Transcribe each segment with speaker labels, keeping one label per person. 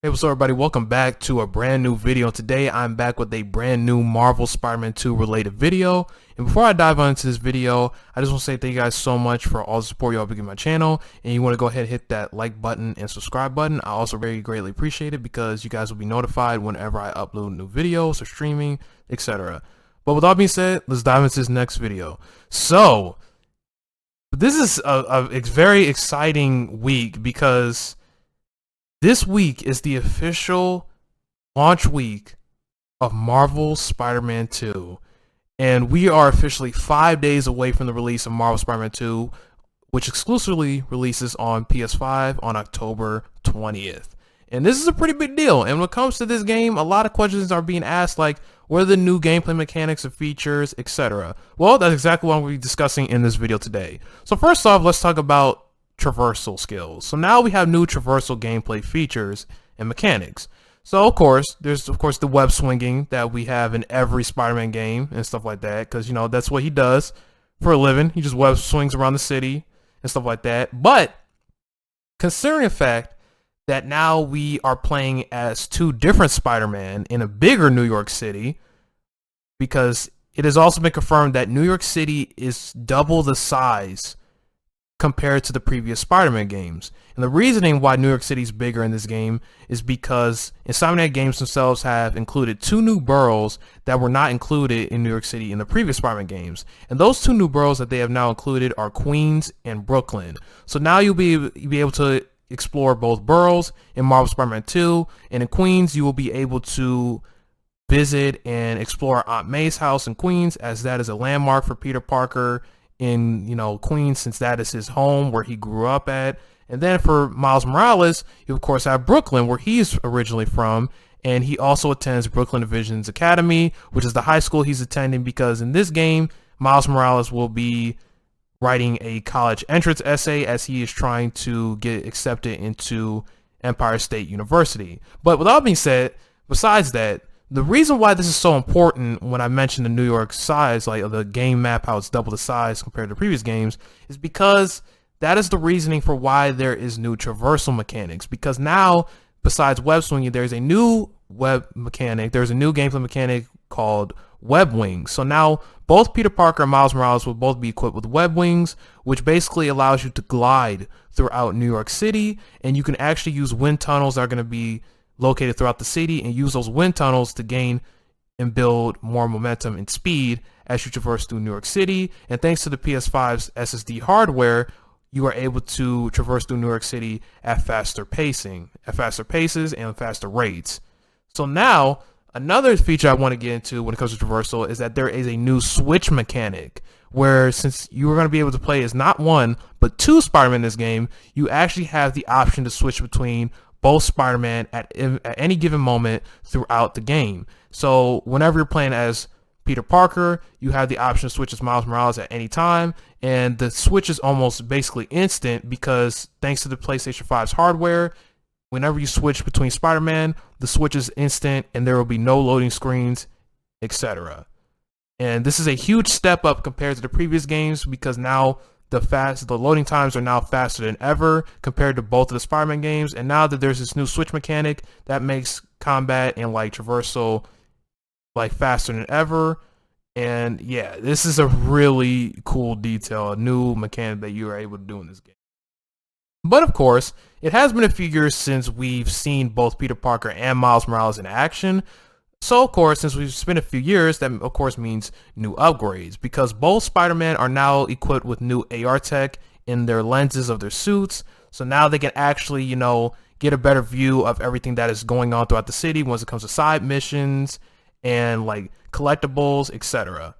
Speaker 1: Hey, what's up everybody? Welcome back to a brand new video. Today I'm back with a brand new Marvel Spider-Man 2 related video. And before I dive into this video, I just want to say thank you guys so much for all the support y'all been giving my channel. And you want to go ahead and hit that like button and subscribe button. I also very greatly appreciate it because you guys will be notified whenever I upload new videos or streaming, etc. But with all being said, let's dive into this next video. So this is a very exciting week because this week is the official launch week of Marvel Spider-Man 2. And we are officially 5 days away from the release of Marvel Spider-Man 2, which exclusively releases on PS5 on October 20th. And this is a pretty big deal. And when it comes to this game, a lot of questions are being asked like, what are the new gameplay mechanics and features, etc. Well, that's exactly what we'll be discussing in this video today. So first off, let's talk about traversal skills. So now we have new traversal gameplay features and mechanics. So of course, there's the web swinging that we have in every Spider-Man game and stuff like that, because you know that's what he does for a living. He just web swings around the city and stuff like that. But considering the fact that now we are playing as two different Spider-Man in a bigger New York City, because it has also been confirmed that New York City is double the size compared to the previous Spider-Man games. And the reasoning why New York City is bigger in this game is because Insomniac Games themselves have included two new boroughs that were not included in New York City in the previous Spider-Man games. And those two new boroughs that they have now included are Queens and Brooklyn. So now you'll be able to explore both boroughs in Marvel Spider-Man 2. And in Queens, you will be able to visit and explore Aunt May's house in Queens, as that is a landmark for Peter Parker in, you know, Queens, since that is his home where he grew up at. And then for Miles Morales, you of course have Brooklyn, where he's originally from, and he also attends Brooklyn Division's Academy, which is the high school he's attending, because in this game Miles Morales will be writing a college entrance essay as he is trying to get accepted into Empire State University. But with all being said, besides that, the reason why this is so important when I mentioned the New York size, like the game map, how it's double the size compared to previous games, is because that is the reasoning for why there is new traversal mechanics. Because now, besides web swinging, there's a new web mechanic. There's a new gameplay mechanic called web wings. So now both Peter Parker and Miles Morales will both be equipped with web wings, which basically allows you to glide throughout New York City, and you can actually use wind tunnels that are going to be located throughout the city, and use those wind tunnels to gain and build more momentum and speed as you traverse through New York City. And thanks to the PS5's SSD hardware, you are able to traverse through New York City at faster paces and faster rates. So now, another feature I want to get into when it comes to traversal is that there is a new switch mechanic, where since you are going to be able to play as not one, but two Spider-Man in this game, you actually have the option to switch between both Spider-Man at any given moment throughout the game. So whenever you're playing as Peter Parker, you have the option to switch as Miles Morales at any time, and the switch is almost basically instant, because thanks to the PlayStation 5's hardware, whenever you switch between Spider-Man, the switch is instant and there will be no loading screens, etc. And this is a huge step up compared to the previous games, because now the loading times are now faster than ever compared to both of the Spider-Man games. And now that there's this new switch mechanic, that makes combat and like traversal like faster than ever. And yeah, this is a really cool detail, a new mechanic that you are able to do in this game. But of course, it has been a few years since we've seen both Peter Parker and Miles Morales in action. So of course, since we've spent a few years, that of course means new upgrades, because both Spider-Man are now equipped with new AR tech in their lenses of their suits. So now they can actually, you know, get a better view of everything that is going on throughout the city once it comes to side missions and like collectibles, etc.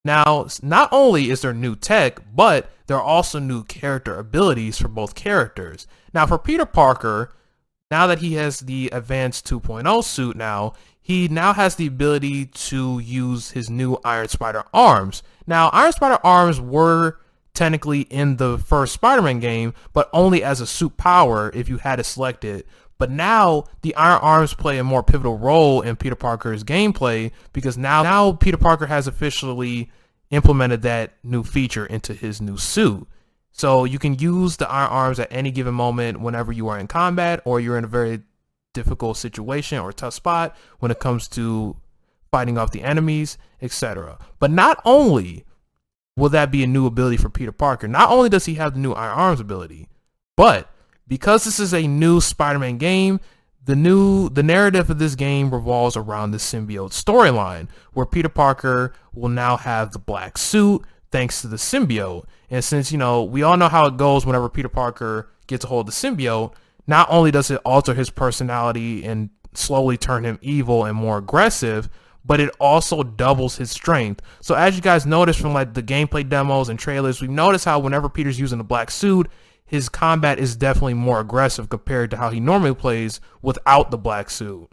Speaker 1: Now, not only is there new tech, but there are also new character abilities for both characters. Now for Peter Parker, now that he has the Advanced 2.0 suit now, he now has the ability to use his new Iron Spider arms. Now, Iron Spider arms were technically in the first Spider-Man game, but only as a suit power if you had it selected. But now the Iron Arms play a more pivotal role in Peter Parker's gameplay, because now Peter Parker has officially implemented that new feature into his new suit. So you can use the Iron Arms at any given moment whenever you are in combat or you're in a very difficult situation or tough spot when it comes to fighting off the enemies, etc. But not only will that be a new ability for Peter Parker, not only does he have the new Iron Arms ability, but because this is a new Spider-Man game, the narrative of this game revolves around the symbiote storyline, where Peter Parker will now have the black suit thanks to the symbiote. And since, you know, we all know how it goes whenever Peter Parker gets a hold of the symbiote, not only does it alter his personality and slowly turn him evil and more aggressive, but it also doubles his strength. So as you guys notice from like the gameplay demos and trailers, we've noticed how whenever Peter's using the black suit, his combat is definitely more aggressive compared to how he normally plays without the black suit.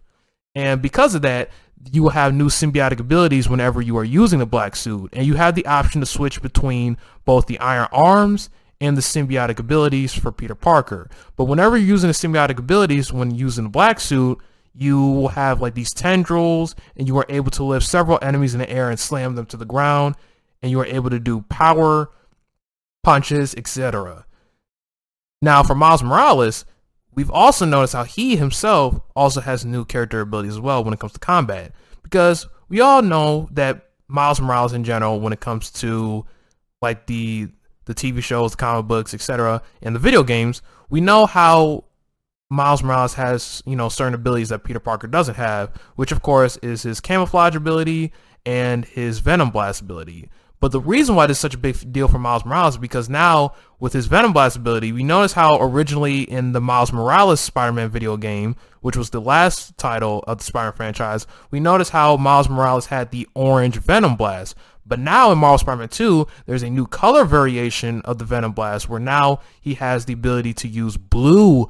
Speaker 1: And because of that, you will have new symbiotic abilities whenever you are using the black suit, and you have the option to switch between both the Iron Arms and the symbiotic abilities for Peter Parker. But whenever you're using the symbiotic abilities when using the black suit, you will have like these tendrils, and you are able to lift several enemies in the air and slam them to the ground, and you are able to do power punches, etc. Now for Miles Morales, we've also noticed how he himself also has new character abilities as well when it comes to combat, because we all know that Miles Morales in general, when it comes to like the TV shows, the comic books, etc., and the video games, we know how Miles Morales has, you know, certain abilities that Peter Parker doesn't have, which of course is his camouflage ability and his venom blast ability. But the reason why this is such a big deal for Miles Morales is because now with his venom blast ability, we notice how originally in the Miles Morales Spider-Man video game, which was the last title of the Spider-Man franchise, we notice how Miles Morales had the orange venom blast. But now in Marvel Spider-Man 2, there's a new color variation of the venom blast where now he has the ability to use blue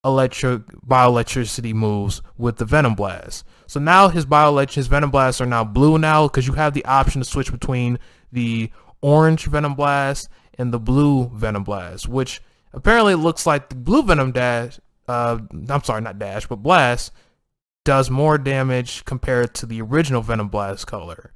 Speaker 1: bioelectricity moves with the venom blast. So now his venom blasts are now blue now, because you have the option to switch between the orange venom blast and the blue venom blast, which apparently looks like the blue venom blast does more damage compared to the original venom blast color.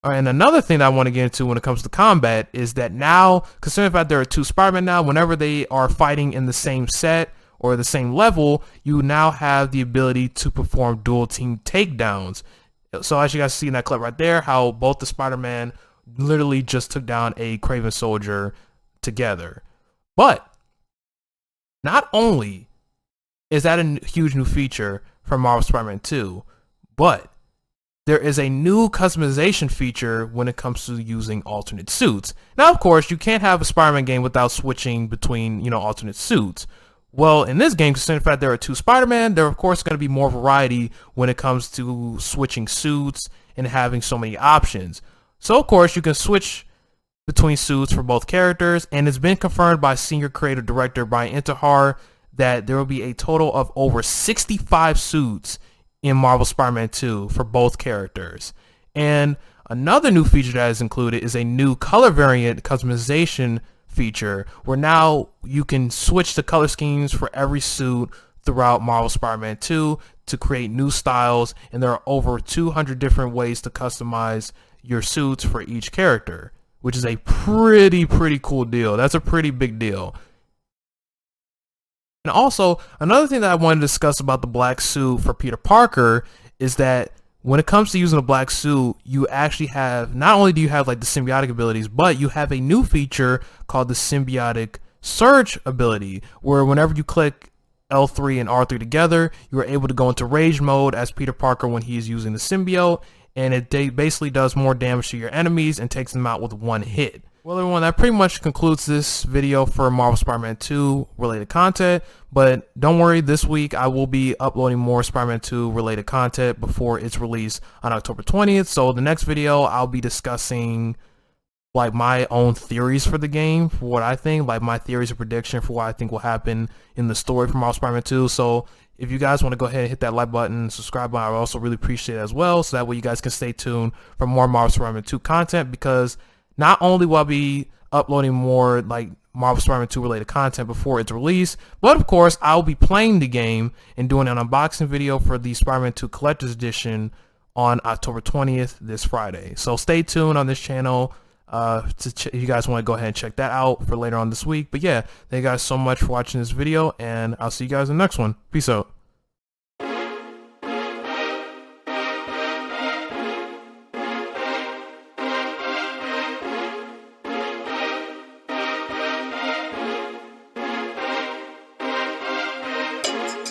Speaker 1: All right, and another thing that I want to get into when it comes to combat is that now, considering the fact there are two Spider-Man now, whenever they are fighting in the same set or the same level, you now have the ability to perform dual team takedowns. So as you guys see in that clip right there, how both the Spider-Man literally just took down a Kraven soldier together. But not only is that a huge new feature from Marvel Spider-Man 2, but there is a new customization feature when it comes to using alternate suits. Now, of course, you can't have a Spider-Man game without switching between, you know, alternate suits. Well, in this game, considering the fact there are two Spider-Man, there are of course going to be more variety when it comes to switching suits and having so many options. So of course you can switch between suits for both characters, and it's been confirmed by senior creative director Brian Intihar that there will be a total of over 65 suits in Marvel Spider-Man 2 for both characters. And another new feature that is included is a new color variant customization feature, where now you can switch the color schemes for every suit throughout Marvel Spider-Man 2 to create new styles, and there are over 200 different ways to customize your suits for each character, which is a pretty cool deal. That's a pretty big deal. And also, another thing that I wanted to discuss about the black suit for Peter Parker is that when it comes to using a black suit, you actually have, not only do you have like the symbiotic abilities, but you have a new feature called the symbiotic surge ability, where whenever you click L3 and R3 together, you are able to go into rage mode as Peter Parker when he is using the symbiote, and it basically does more damage to your enemies and takes them out with one hit. Well everyone, that pretty much concludes this video for Marvel Spider-Man 2 related content, but don't worry, this week I will be uploading more Spider-Man 2 related content before it's released on October 20th. So the next video I'll be discussing like my own theories for the game, for what I think, like my theories of prediction for what I think will happen in the story for Marvel Spider-Man 2. So if you guys want to go ahead and hit that like button, subscribe button, I would also really appreciate it as well, so that way you guys can stay tuned for more Marvel Spider-Man 2 content, because not only will I be uploading more like Marvel Spider-Man 2 related content before it's released, but of course I'll be playing the game and doing an unboxing video for the Spider-Man 2 Collector's Edition on October 20th, this Friday. So stay tuned on this channel if you guys want to go ahead and check that out for later on this week. But yeah, thank you guys so much for watching this video, and I'll see you guys in the next one. Peace out.